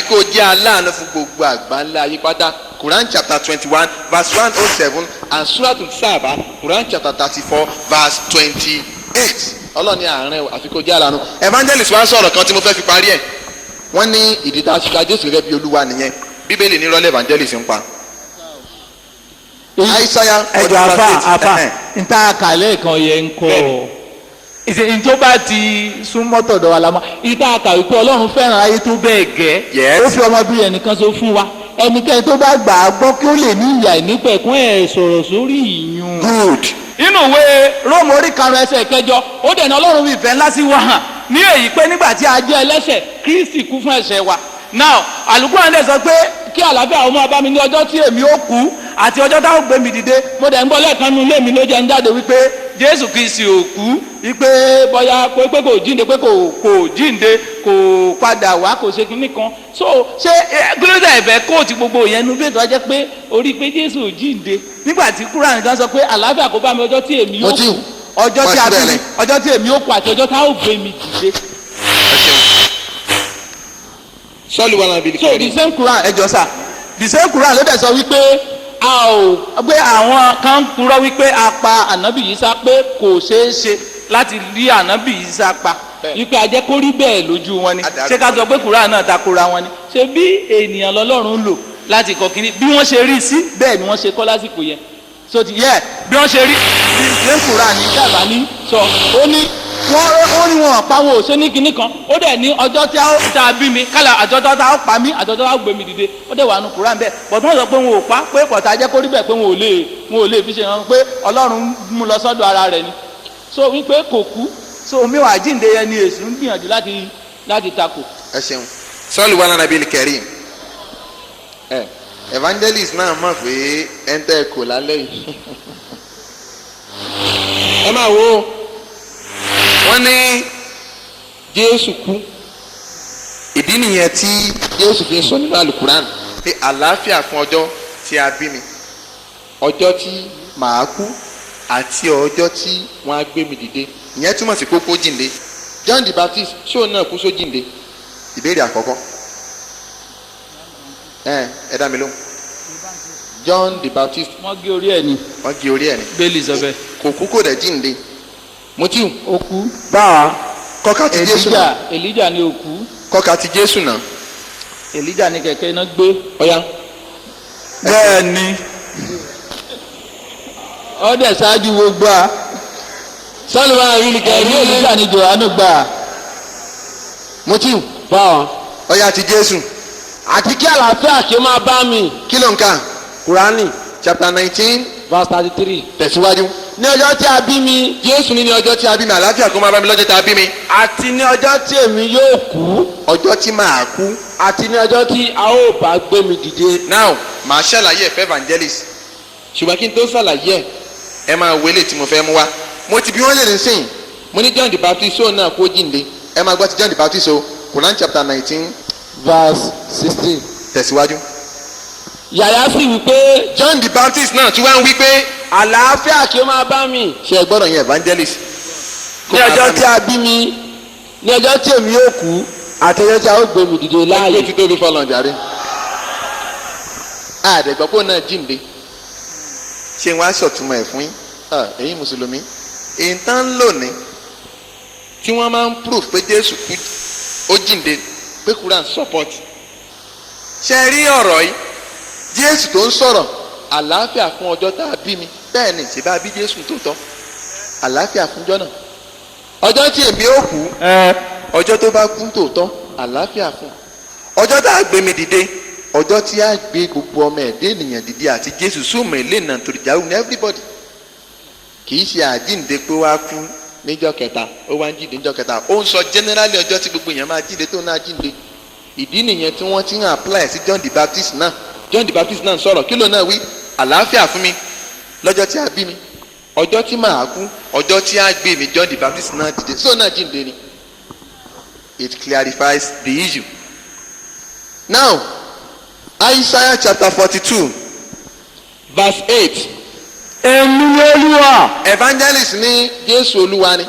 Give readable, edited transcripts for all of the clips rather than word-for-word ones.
kó jẹ́ aláàánú fún gbogbo àgbáńlá ayé pátá. Quran chapter 21 verse 107 and Surah Al-Saba Quran chapter 34 verse 28. Ọlọ́ni àárín àfi kó jẹ́ aláàánú. Evangelist wa sọ̀rọ̀ kan tí mo fẹ́ fi parí ẹ̀. Wọ́n ní ìdí tá a ṣe ká Jésù gẹ́gẹ́ bí Olúwa nìyẹn. Bíbélì ní rọ́lẹ́ evangelist ń pa. Aísáyà ẹjọ afa nta kàlẹ́ kan yẹ ń kọ́ ìṣe tó bá ti súnmọ́ tọ̀dọ̀ wa la mọ́ ìta kàwé pé Ọlọ́run fẹ́ràn ayé tó bẹ́ẹ̀ gẹ́ ó fi ọmọ bí ẹnìkan so fún wa ẹnikẹ́ni tó bá gbà á gbọ́ kí ó lè ní ìyà ìnípẹ̀kún ẹ̀ sọ̀rọ̀ sórí ìyún. Good. nínú ìwé Róòmù orí karùn-ún ẹsẹ̀ kẹjọ ó dẹ̀nà Ọlọ́run fi ìfẹ́ ńlá sí wa hàn ní èyí pé nígbà tí a jẹ́ ẹlẹ́ṣẹ̀ Kristi kú fún ẹ̀ṣẹ̀ wa. now Al-Qur'an dẹ̀ sọ pé kí àlàáfíà ó máa bá mi ní ọjọ́ tí èmi ó kú àti ọjọ́ táwọn gbé mi dìde. Mo dẹ̀ ń gbọ́ lẹ́ẹ̀kan nínú ilé mi ló jẹ́ ń jáde wípé Jésù Kristi ò kú wípé bóyá pé kò jíǹde pé kò jíǹde kò padà wá kò ṣe kinní kan. So ṣé gílódé ẹ̀fẹ̀ kóòtù gbogbo yẹn nu bí ètò ọjọ́ pé orí pé Jésù ò jíǹde nígbà tí Kúránì kan sọ pé àlàáfíà kó bá mi ọjọ́ tí èmi ó kú ọjọ́ tí èmi ó kú àti ọjọ́ táwọn gbé mi dìde. Sọ́ọ̀lù wà lábìlì so the same Quran ẹjọ sá the same Quran ló dẹ̀ sọ wípé pé àwọn kan ń purọ́ wípé a pa ànábì Ìsá pé kò ṣeé ṣe láti rí ànábì Ìsá pa wípé a jẹ́ kó rí bẹ́ẹ̀ lójú wọn ni ṣé ká sọ pé Quran náà takora wọn ni ṣé bí ènìyàn lọ́lọ́run ń lò láti kọ́ kínní bí wọ́n ṣe rí sí bẹ́ẹ̀ ni wọ́n ṣe kọ́ lásìkò yẹn so ti yẹ bí wọ́n ṣe rí the same Quran ní dàbà ní sọ ó ní wọn pàwọn ò ṣe ní kinní kan ó dẹ̀ ní ọjọ́ tí a ta bí mi kálá àjọjọ́ tá a pa mí àjọjọ́ tá a gbé mi dìde ó dẹ̀ wà nù Kúránì bẹ́ẹ̀ bọ̀dọ̀ wọ́n sọ pé wọn ò pa pé pọ̀tà jẹ́ kó rí bẹ́ẹ̀ pé wọn ò lè fi ṣe hàn pé Ọlọ́run mú lọ sọ́dọ̀ ara rẹ̀ ni so wípé kò kú so mi wà jíǹde yẹn ni Èṣù ń gbìyànjú láti takò. Ẹ ṣeun Sọ́ọ̀lù wà lánàá bíi kẹrin evangelist náà mọ̀ pé ẹ ń tẹ́ ẹ kò lálẹ́ yìí ẹ máa wo wọ́n ní Jésù kú ìdí nìyẹn tí Jésù fi ń sọ nínú Al-Qur'an pé àlàáfíà fún ọjọ́ tí a bí mi ọjọ́ tí màá kú àti ọjọ́ tí wọ́n á gbé mi dìde ìyẹn túmọ̀ sí pópó jíǹde. John the Baptist ṣé òun náà kú só jíǹde? Ìbéèrè àkọ́kọ́ ẹ dá mi lóhùn. John the Baptist wọ́n gé orí ẹ̀ ni. wọ́n gé orí ẹ̀ ni. bẹ́ẹ̀lì sọ bẹ́ẹ̀. kò kú kò dẹ̀ jíǹde. Mótíù ó kú. báwa kọ́ka ti Jésù náà. Èlíjà ni ó kú. kọ́ka ti Jésù náà. Èlíjà ni kẹ̀kẹ́ iná gbé. ọ̀ya. bẹ́ẹ̀ ni ọdẹ ṣáájú gbogbo a sọ́ọ̀lù wa rí ni kẹ́rin Èlíjà ni Jòhánù gbà. Mótíù báwa. ọ̀ya ti Jésù. àti kí àlàáfíà kí ó máa bá mi. kí ló ń kà? Kúránì chapter 19 verse 33. tẹ̀síwájú. ní ọjọ́ tí a bí mi. Jésù ní ọjọ́ tí a bí mi àlàáfíà kó máa bá mi lọ́jọ́ tí a bí mi. àti ní ọjọ́ tí èmi yóò kú. ọjọ́ tí màá kú. àti ní ọjọ́ tí a ó bá gbé mi dìde. now màá ṣàlàyé ẹ̀fẹ́ evangelist ṣùgbọ́n kí n tó ṣàlàyé ẹ máa wọlé tí mo fẹ́ mú wá. mo ti bí wọ́n lè rìn sìn mo ní John the Baptist ó náà kó jíǹde ẹ máa gbọ́ ti John the Baptist o Quran chapter 19 verse 16. tẹ̀síwájú. Yàyà sì wí pé John the Baptist náà tí wọ́n ń wí pé àlàáfíà kí ó máa bá mi. ṣe ẹ gbọ́dọ̀ yẹn evangelist. ní ọjọ́ tí a bí mi ní ọjọ́ tí èmi yóò kú àti ọjọ́ tí a ó gbé mi dìde láàyè. ó ti tóbi fọlọ́n jàre. àdẹ̀gbọ́pọ̀ náà jíǹde ṣé wọ́n á ṣọ̀túnmọ̀ ẹ̀ fún yín ẹ̀yin mùsùlùmí èyí tán ń lò ní tí wọ́n máa ń proof pé Jésù kú ó jíǹde pé Quran support. ṣe rí ọ̀rọ̀ yìí Jésù tó ń sọ̀rọ̀ àlàáfíà fún ọjọ́ tá a bí mi bẹ́ẹ̀ ni ṣe bá bí Jésù tó tọ́ àlàáfíà fúnjọ́ náà ọjọ́ tí èmi ó kú ọjọ́ tó bá kú tòótọ́ àlàáfíà fún ọjọ́ tá a gbé mi dìde ọjọ́ tí a gbé gbogbo ọmọ ẹ̀dẹ́ ènìyàn dìde àti Jésù súnmọ́ ilé náà torí jáwé ní everybody kì í ṣe àjíǹde pé wá kú níjọ́ kẹta ó wá ń jíǹde níjọ́ kẹta ó ń sọ generally ọjọ́ tí gbogbo èèyàn máa jíǹde tó náà jíǹde ìdí nìyẹn tí wọ́n ti ń apply sí John the Baptist náà John the Baptist náà sọ̀rọ̀ kí ló náà wí àlàáfíà fún mi lọ́jọ́ tí a bí mi ọjọ́ tí màá kú ọjọ́ tí a gbé mi John the Baptist náà dìde so náà jíǹde ni it clarifies the issue. Now Isaiah chapter 42 verse 8. èmi ni Olúwa. evangelist ní Jésù Olúwa ni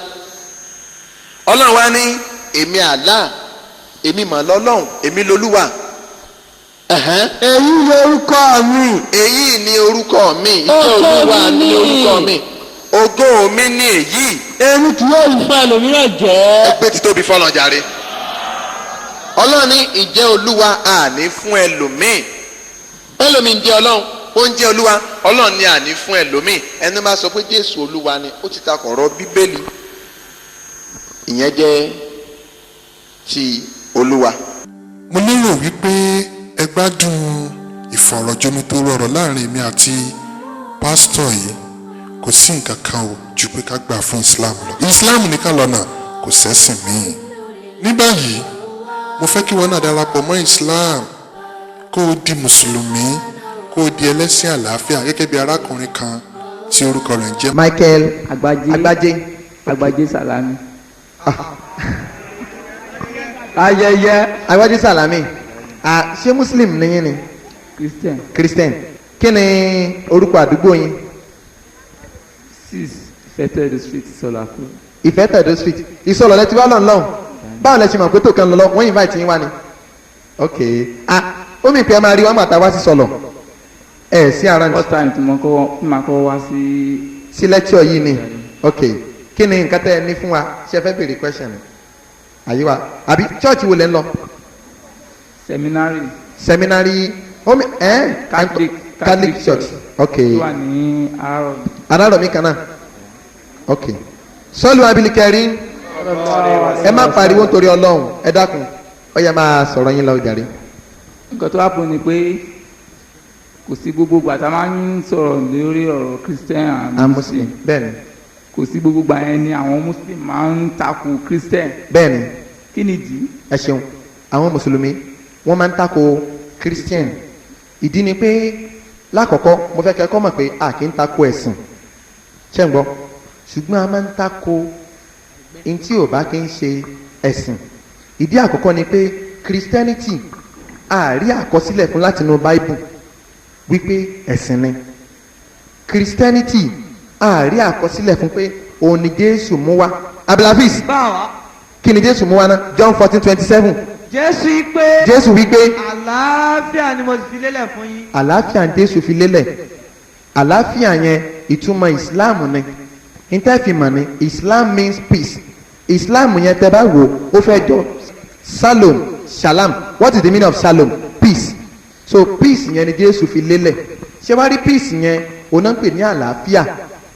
Ọlọ́run wa ní èmi Allah èmi mà lọ́lọ́run èmi lolúwa èyí ni orúkọ mi. èyí ni orúkọ mi. ìjẹ́ olúwa ni orúkọ mi. ògo mi ni èyí. èmi kì yóò fẹ́ ẹlòmíràn jẹ́. ẹgbẹ́ ti tóbi fọlọ́n jàre. ọlọ́run ní ìjẹ́ olúwa àní fún ẹlòmíì. ẹlòmíì ń jẹ́ ọlọ́run ó ń jẹ́ olúwa. ọlọ́run ní àní fún ẹlòmíì. ẹni bá sọ pé jésù olúwa ni ó ti takò ọ̀rọ̀ bíbélì. ìyẹn jẹ́ ti olúwa. mo lérò wípé ẹ gbádùn ìfọ̀rọ̀jomitoro ọ̀rọ̀ láàrin mi àti pásítọ̀ yìí. kò sí nǹkan kan o ju pé ká gbà fún islam lọ. islam nìkan lọ́nà kò sẹ́sìn míì. ní báyìí mo fẹ́ kí wọn náà darapọ̀ mọ́ islam kó o di mùsùlùmí kó o di ẹlẹ́sìn àlàáfíà gẹ́gẹ́ bí arákùnrin kan tí orúkọ rẹ̀ ń jẹ́ Michael Agbaje. Agbaje Salami. ayẹyẹ Agbaje Salami. ṣé muslim ni yín ni. Christian. kí ni orúkọ àdúgbò yín. 6 Ìfẹ́tẹ̀dọ̀ street Ìsọ̀làfọ̀. Ìfẹ́tẹ̀dọ̀ street Ìsọ̀lọ̀ lẹ́tí wá lọ́nà báwo lẹ ṣe mọ̀ pé tó kan lọ wọ́n invite yín wá ni. ok ó mi pẹ́ máa rí wọn màtá wá sí sọ̀lọ̀ sí ara ní. first time tí mo kọ́ wá sí lecture yìí ni. ok kí ni nǹkan tẹ́ ẹ ní fún wa ṣe fẹ́ béèrè question àyè wa àbí church wo lẹ́ ń lọ. seminary Catholic church. ok wà ní Arárọ̀mí kan náà. ok sọ́lù abilikẹ́rin ẹ má pariwo nítorí ọlọ́run ẹ dákun ó yẹ máa sọ̀rọ̀ yín lọ jàre. nǹkan tó wà pọ̀ ni pé kò sí gbogbo gbàtà máa ń sọ̀rọ̀ lórí ọ̀rọ̀ Christian and Muslim. bẹ́ẹ̀ni. kò sí gbogbo gbà yẹn ni àwọn Muslim máa ń takò Christian. bẹ́ẹ̀ni. kí ni ìdí. ẹ ṣeun àwọn mùsùlùmí wọ́n máa ń takò Christian ìdí ni pé lákọ̀ọ́kọ́ mo fẹ́ kẹ́kọ̀ọ́ mọ̀ pé a kì í takò ẹ̀sìn ṣé ń gbọ́ ṣùgbọ́n a máa ń takò n tí ò bá kí ń ṣe ẹ̀sìn. ìdí àkọ́kọ́ ni pé Christianity a rí àkọsílẹ̀ fún láti inú Bible wípé ẹ̀sìn ni. Christianity a rí àkọsílẹ̀ fún pé òun ni Jésù mú wá. Abdulhafiz kí ni Jésù mú wá náà John 14:27. Jésù wípé àlàáfíà ni mo fi lélẹ̀ fún yín. àlàáfíà ni Jésù fi lélẹ̀. àlàáfíà yẹn ìtumọ̀ Islam ni ìtẹ́fìmọ̀ ni Islam means peace. Islam yẹn tẹ́ bá wò ó fẹ́ jọ shalom. What is the meaning of shalom? Peace. So peace yẹn ni Jésù fi lélẹ̀. ṣé wàá rí peace yẹn òun náà ń pè ní àlàáfíà.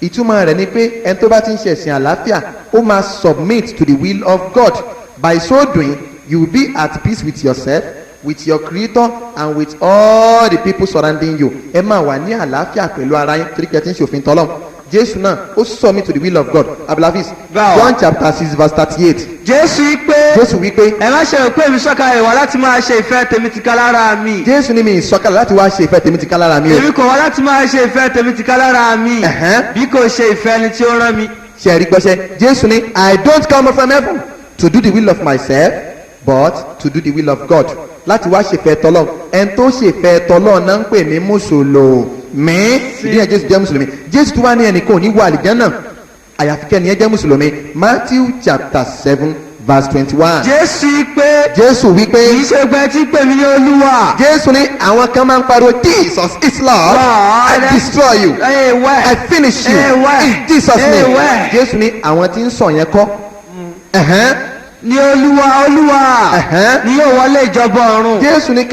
ìtumọ̀ rẹ̀ ni pé ẹni tó bá ti ń ṣe ẹ̀sìn àlàáfíà ó máa submit to the will of God. By so doing you will be at peace with yourself, with your creator and with all the people surrounding you. ẹ máa wà ní àlàáfíà pẹ̀lú ara yín torí kẹ́tí ń ṣòfin tọ́lọ́m. Jésù náà ó submit to the will of God. Abdulhafiz John chapter 6 verse 38. Jésù wípé ẹ má ṣe pé mi sọ̀kalẹ̀ wá láti máa ṣe ìfẹ́ tèmi tìká lára mi. Jésù ní mi ìsọ̀kalẹ̀ láti wá ṣe ìfẹ́ tèmi tìká lára mi o. èmi kò wá láti máa ṣe ìfẹ́ tèmi tìká lára mi bí kò ṣe ìfẹ́ ẹni tí ó rán mi. ṣe ẹ̀rí gbọ́sẹ̀ Jésù ní I don't come from heaven to do the will of myself but to do the will of God. láti wá ṣèfẹ́ tọ́lọ́ ẹni tó ṣèfẹ́ tọ́lọ́ náà ń pè ní mùsùlùmí. ìdí ẹ̀ Jésù jẹ́ mùsùlùmí. Jésù tó wá ní ẹnìkan ò ní wọ àlìjánnà àyàfi kẹ́ni ẹ jẹ́ mùsùlùmí. Matthew chapter 7 verse 21. Jésù wípé kì í ṣe pé tí pè mí ní Olúwa. Jésù ní àwọn kan máa ń pariwo Jesus is Lord. I destroy you. I finish you. In Jesus name. Jésù ní àwọn tí ń sọ yẹn kọ́. ní Olúwa ni yóò wọlé ìjọba ọ̀run. Jésù ní ká